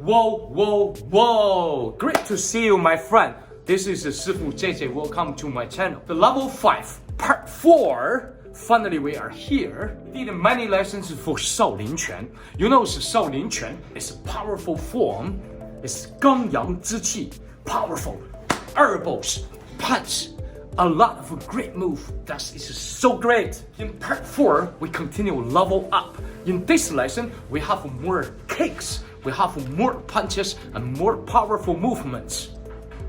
Whoa! Great to see you, my friend. This is Sifu JJ. Welcome to my channel. The level 5, part 4. Finally, we are here. We did many lessons for Shaolin Quan. You know, Shaolin Quan is a powerful form. It's 刚阳之气, powerful elbows, punch. A lot of great move. That is so great. In part 4, we continue level up. In this lesson, we have more kicks. We have more punches and more powerful movements.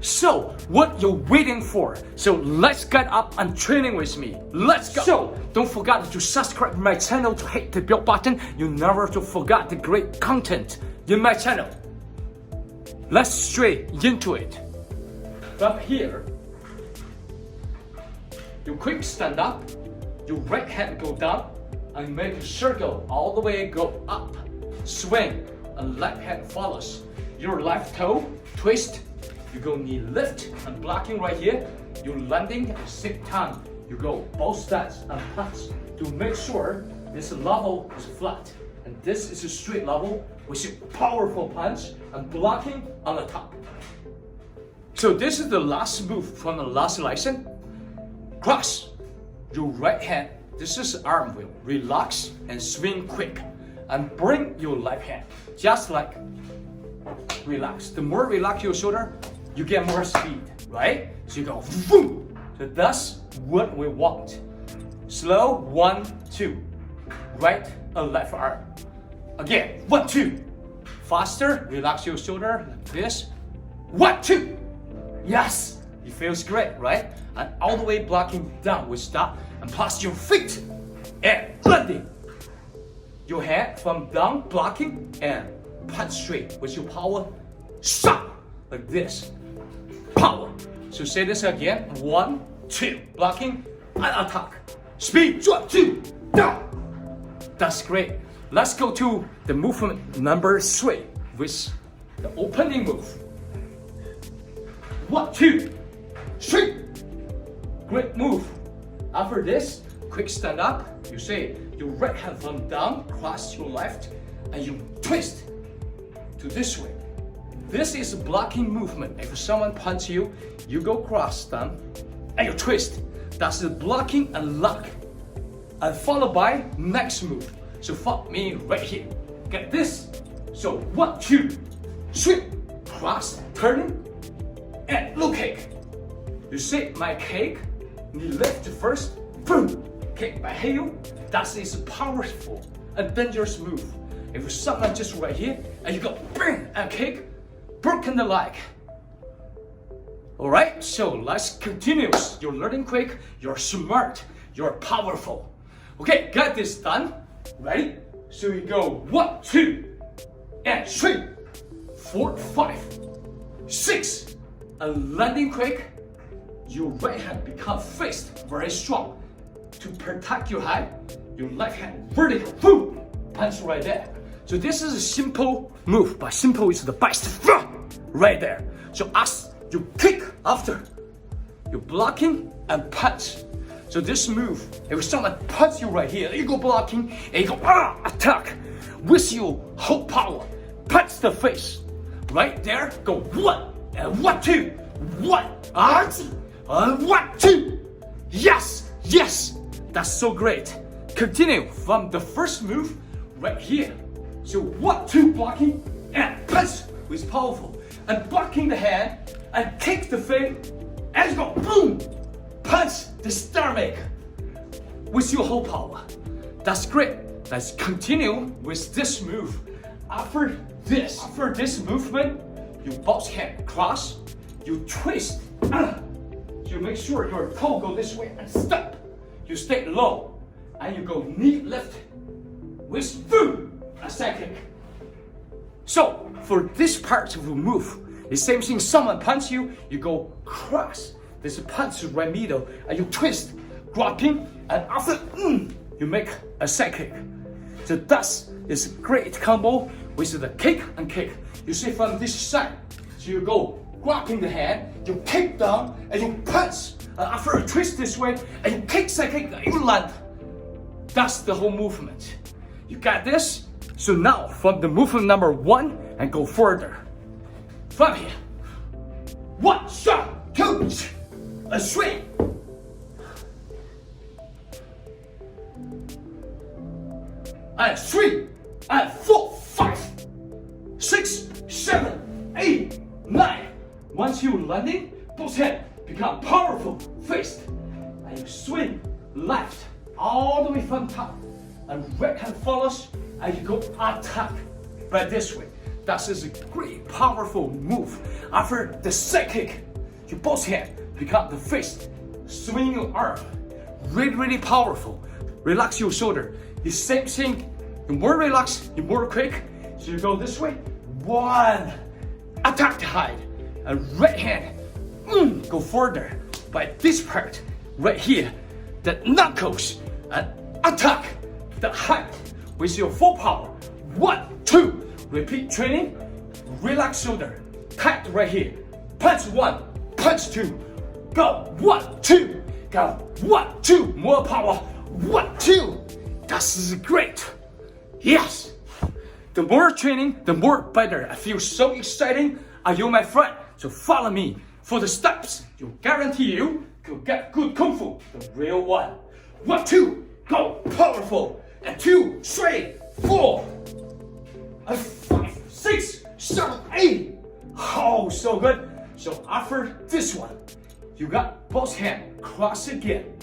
So, what you're waiting for? So let's get up and training with me. Let's go. So, don't forget to subscribe my channel, to hit the bell button. You never to forget the great content in my channel. Let's straight into it. From here, you quick stand up, your right hand go down, and make a circle all the way go up. Swing, and left hand follows. Your left toe, twist, you go knee lift, and blocking right here. You're landing at the same time. You go both sides and punch to make sure this level is flat. And this is a straight level with a powerful punch and blocking on the top. So this is the last move from the last lesson. Cross your right hand. This is arm wheel. Relax and swing quick. And bring your left hand. Just like relax. The more relax your shoulder, you get more speed, right? So you go boom. So that's what we want. Slow, 1, 2. Right and left arm. Again, 1, 2. Faster, relax your shoulder like this. 1, 2. Yes, it feels great, right? And all the way blocking down with stop and pass your feet and landing. Your hand from down blocking and punch straight with your power. Shot like this. Power. So say this again. 1, 2. Blocking and attack. Speed. 1, 2. Down. That's great. Let's go to the movement number 3 with the opening move. 1, 2, 3. Great move. After this, quick stand up. You say your right hand from down, cross your left, and you twist to this way. This is a blocking movement. If someone punches you, you go cross them and you twist. That's the blocking and lock. And followed by next move. So follow me right here. Get this. So 1, 2, 3. Cross, turning, and low kick. You see my kick, knee lift first, boom, kick by heel. That is a powerful and dangerous move. If someone just right here, and you go bang and kick, broken the leg. Alright, so let's continue. You're learning quick, you're smart, you're powerful. Okay, got this done. Ready? So you go 1, 2, and 3, 4, 5, 6. And landing quick, your right hand become fist very strong. To protect your head, your left hand vertical, boom, punch right there. So this is a simple move, but simple is the best. Right there. So as you kick after, you're blocking and punch. So this move, if someone punch you right here, you go blocking and you go attack with your whole power. Punch the face. Right there, go 1 and 1, 2, 1, 1, 2. Yes, that's so great. Continue from the first move right here. So 1, 2 blocking and punch with powerful. And blocking the hand and kick the face and go boom. Punch the stomach with your whole power. That's great. Let's continue with this move. After this movement, you both hand cross, you twist. You make sure your toe go this way and step. You stay low and you go knee lift with boom, a second. So for this part of the move, the same thing. Someone punch you, you go cross. There's a punch right middle and you twist, dropping, and after you make a side kick. So that's is a great combo with the kick and kick. You see from this side, so you go grabbing the hand, you kick down and you punch. And after you twist this way and you kick, side kick, and you land. That's the whole movement. You got this? So now from the movement number 1 and go further. From here. 1 shot, 2, and 3. And 3, and 4, 5, 6, 7, 8, 9. Once you landing, both hands become powerful fist. And you swing left all the way from top. And right hand follows, and you go attack by this way. That is a great powerful move. After the side kick, you both hands become the fist. Swing your arm. Really powerful. Relax your shoulder. The same thing. You're more relaxed, you're more quick. So you go this way. 1. Attack the height. And right hand. Go further. By this part. Right here. The knuckles. And attack the height. With your full power. 1, 2. Repeat training. Relax shoulder. Tight right here. Punch 1. Punch 2. Go. 1, 2. Go. 1, 2. More power. 1, 2. This is great. Yes. The more training, the more better. I feel so exciting. Are you my friend? So follow me for the steps. You guarantee you could get good kung fu, the real one. 1, 2. Go. Powerful. And 2, 3, 4, and 5, 6, 7, 8. Oh, so good. So after this one, you got both hands cross again.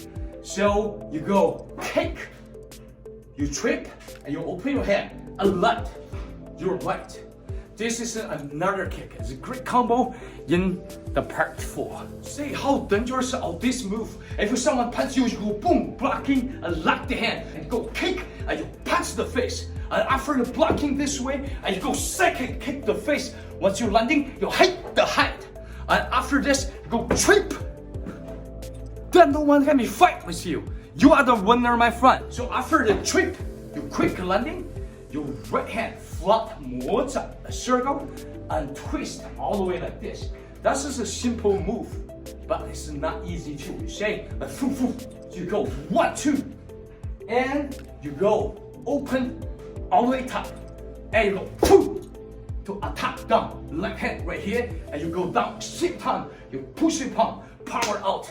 So you go kick, you trip, and you open your hand and left your right. This is another kick. It's a great combo in the part 4. See how dangerous of this move. If someone punch you, you go boom, blocking and lock the hand, and go kick, and you punch the face. And after you blocking this way, and you go second kick the face. Once you're landing, you hit the height. And after this, you go trip. Then no one can be fight with you. You are the winner, my friend. So after the trip, you quick landing, your right hand flop more a circle and twist all the way like this. That is a simple move, but it's not easy too. You say, you go 1, 2, and you go open all the way top, and you go 2 to attack down. Left hand right here, and you go down. Same time, you push the palm, power out.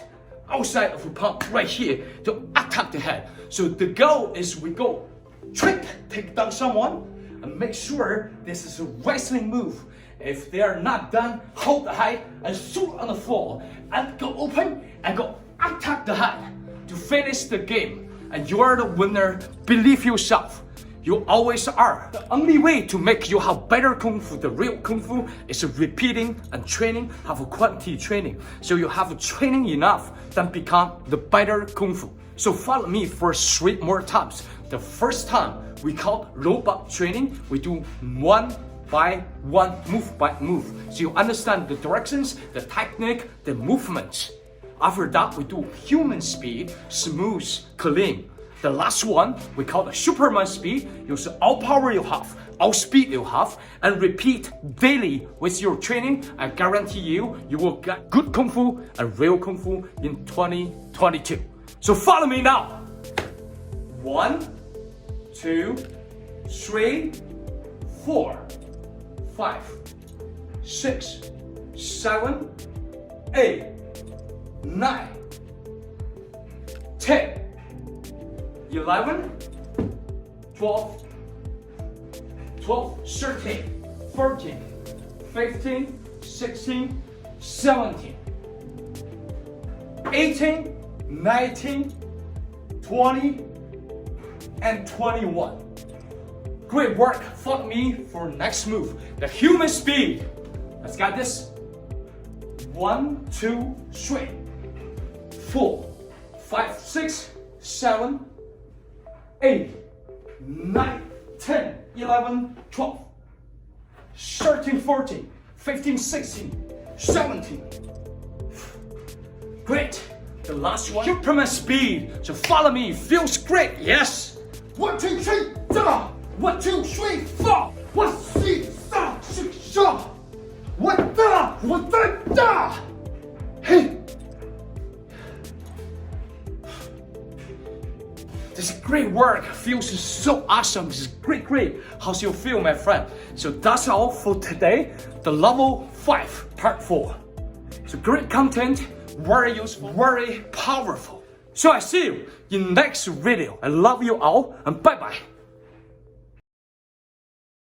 Outside of the palm right here to attack the head. So the goal is we go trip, take down someone, and make sure this is a wrestling move. If they are not done, hold the height and shoot on the floor and go open and go attack the height to finish the game. And you are the winner. Believe yourself. You always are. The only way to make you have better kung fu, the real kung fu, is repeating and training, have a quantity training. So you have training enough, then become the better kung fu. So follow me for 3 more times. The first time we call robot training. We do 1 by 1, move by move. So you understand the directions, the technique, the movements. After that, we do human speed, smooth, clean. The last one, we call the Superman speed. Use all power you have, all speed you have, and repeat daily with your training. I guarantee you, you will get good Kung Fu and real Kung Fu in 2022. So follow me now. 1, 2, 3, 4, 5, 6, 7, 8, 9, 10, 11, 12, 13, 14, 15, 16, 17, 18, 19, 20, and 21. Great work. Follow me for next move, the human speed. Let's get this. 1, 2, 3, 4, 5, 6, 7, 8, 9, 10, 11, 12, 13, 14, 15, 16, 17. Great. The last one, Superman speed. So follow me. Feels great. Yes. 1, 2, 3, 4. 1, 2, 3, 4. 1, 2, 3, 4, 6, 7. 1, 2, 3, 4. Hey. The It's great work. Feels so awesome. It's great. How's you feel, my friend? So that's all for today. The level 5, part 4. So great content, very useful, very powerful. So I see you in next video. I love you all and bye bye.